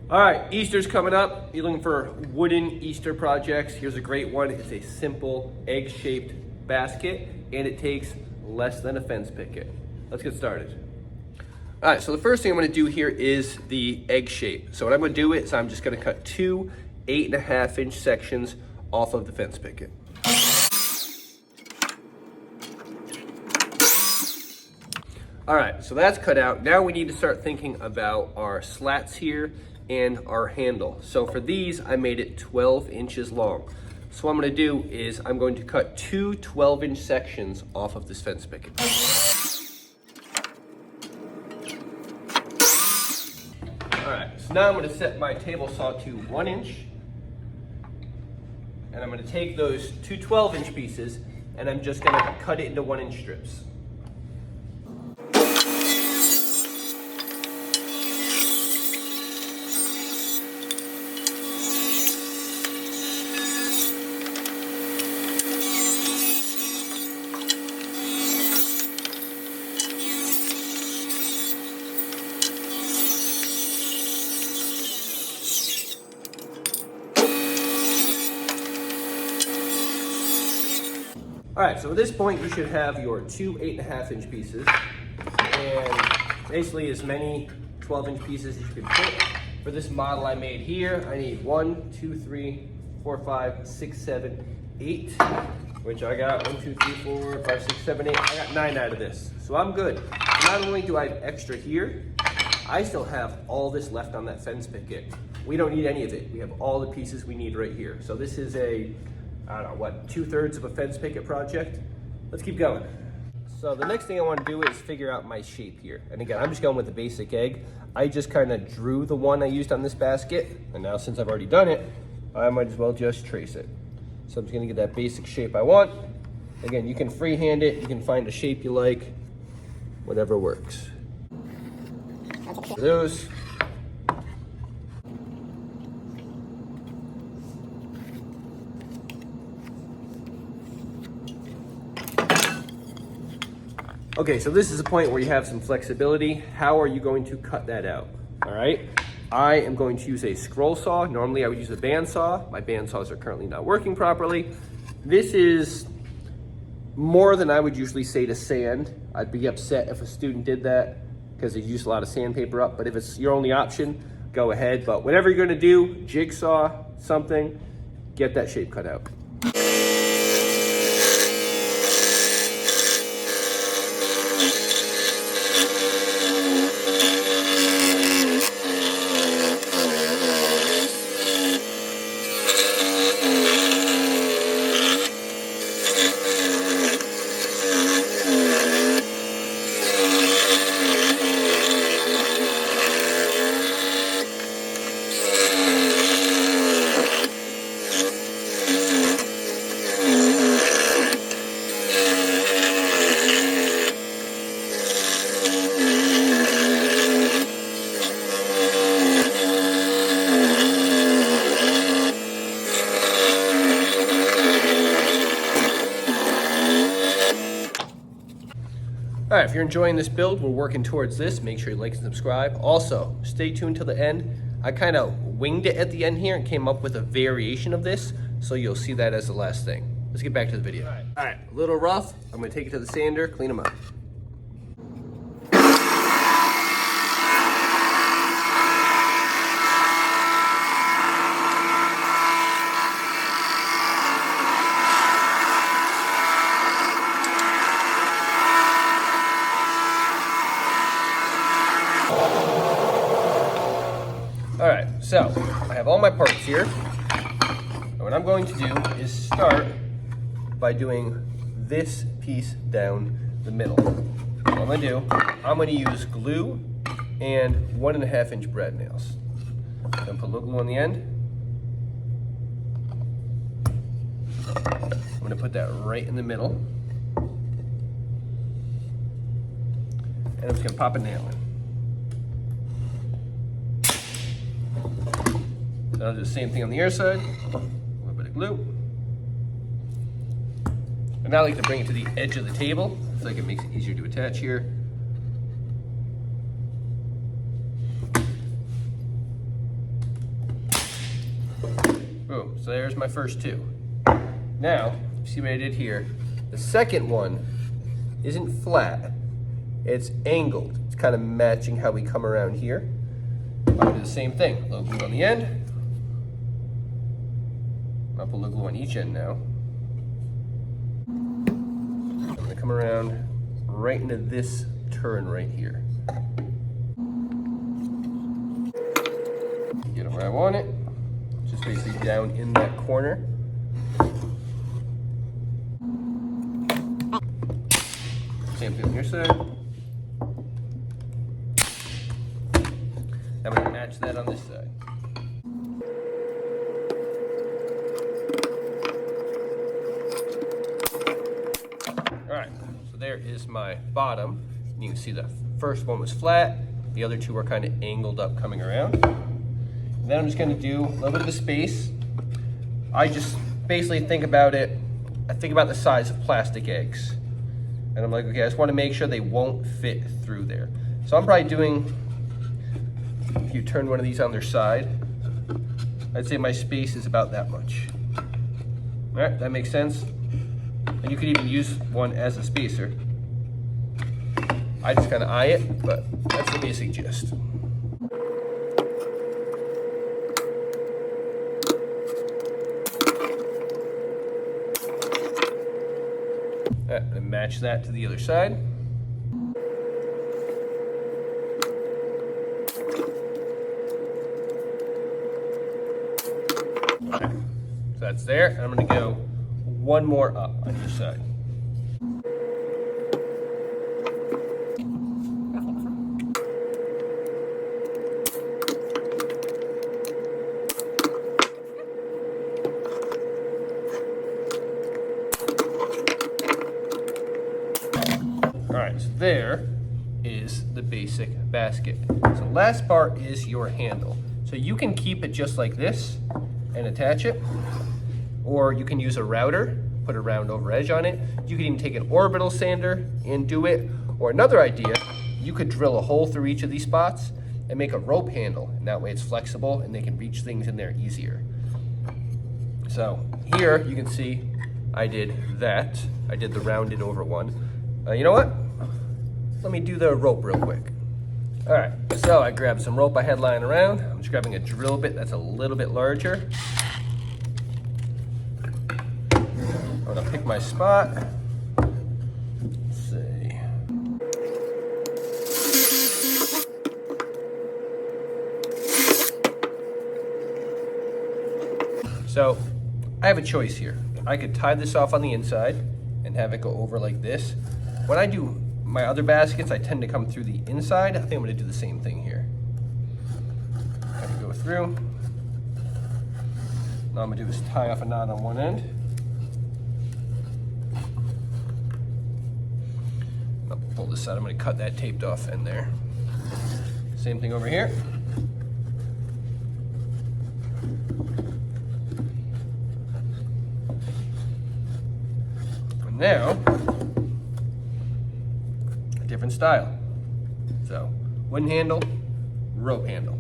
All right, Easter's coming up. You're looking for wooden Easter projects. Here's a great one. It's a simple egg-shaped basket, and it takes less than a fence picket. Let's get started. All right, so the first thing I'm gonna do here is the egg shape. So what I'm gonna do is I'm just gonna cut two 8.5-inch sections off of the fence picket. All right, so that's cut out. Now we need to start thinking about our slats here and our handle. So for these, I made it 12 inches long. So what I'm gonna do is I'm going to cut two 12-inch sections off of this fence picket. All right, so now I'm gonna set my table saw to 1 inch. And I'm gonna take those two 12-inch pieces and I'm just gonna cut it into 1-inch strips. All right, so at this point, you should have your two 8.5-inch pieces and basically as many 12-inch pieces as you can fit. For this model I made here, I need 1, 2, 3, 4, 5, 6, 7, 8, which I got 1, 2, 3, 4, 5, 6, 7, 8. I got 9 out of this, so I'm good. Not only do I have extra here, I still have all this left on that fence picket. We don't need any of it. We have all the pieces we need right here. So this is I don't know, what, 2/3 of a fence picket project? Let's keep going. So the next thing I want to do is figure out my shape here. And again, I'm just going with the basic egg. I just kind of drew the one I used on this basket. And now since I've already done it, I might as well just trace it. So I'm just gonna get that basic shape I want. Again, you can freehand it. You can find a shape you like, whatever works. For those. Okay, so this is a point where you have some flexibility. How are you going to cut that out? All right, I am going to use a scroll saw. Normally I would use a bandsaw. My bandsaws are currently not working properly. This is more than I would usually say to sand. I'd be upset if a student did that because they use a lot of sandpaper up, but if it's your only option, go ahead. But whatever you're gonna do, jigsaw, something, get that shape cut out. All right, if you're enjoying this build, we're working towards this. Make sure you like and subscribe. Also, stay tuned till the end. I kind of winged it at the end here and came up with a variation of this, so you'll see that as the last thing. Let's get back to the video. All right, a little rough. I'm gonna take it to the sander, clean them up. All right, so I have all my parts here. And what I'm going to do is start by doing this piece down the middle. What I'm gonna do, I'm gonna use glue and 1.5-inch brad nails. I'm gonna put a little glue on the end. I'm gonna put that right in the middle. And I'm just gonna pop a nail in. Then I'll do the same thing on the other side. A little bit of glue. And now I like to bring it to the edge of the table. I feel like it makes it easier to attach here. Boom, so there's my first two. Now, see what I did here? The second one isn't flat, it's angled. It's kind of matching how we come around here. I'm gonna do the same thing. A little glue on the end. I'll put a little glue on each end now. I'm gonna come around right into this turn right here. Get it where I want it. Just basically down in that corner. Same thing on your side. I'm going to match that on this side. Alright, so there is my bottom. You can see the first one was flat, the other two were kind of angled up coming around. And then I'm just going to do a little bit of a space. I just basically think about it, I think about the size of plastic eggs. And I'm like, okay, I just want to make sure they won't fit through there. So I'm probably doing, if you turn one of these on their side, I'd say my space is about that much. All right, that makes sense. And you could even use one as a spacer. I just kind of eye it, but that's the basic gist. And match that to the other side. Okay. So that's there, and I'm going to go one more up on each side. Alright, so there is the basic basket. So last part is your handle. So you can keep it just like this and attach it, or you can use a router, put a round over edge on it. You can even take an orbital sander and do it, or another idea, you could drill a hole through each of these spots and make a rope handle, and that way it's flexible and they can reach things in there easier. So here you can see I did that. I did the rounded over one. You know what? Let me do the rope real quick. All right, so I grabbed some rope I had lying around. I'm just grabbing a drill bit that's a little bit larger. I'm gonna pick my spot. Let's see. So I have a choice here. I could tie this off on the inside and have it go over like this. When I do my other baskets, I tend to come through the inside. I think I'm gonna do the same thing here. I'm gonna go through. Now I'm gonna do is tie off a knot on one end. I'll pull this out, I'm gonna cut that taped off end there. Same thing over here. And now, different style. So, wooden handle, rope handle.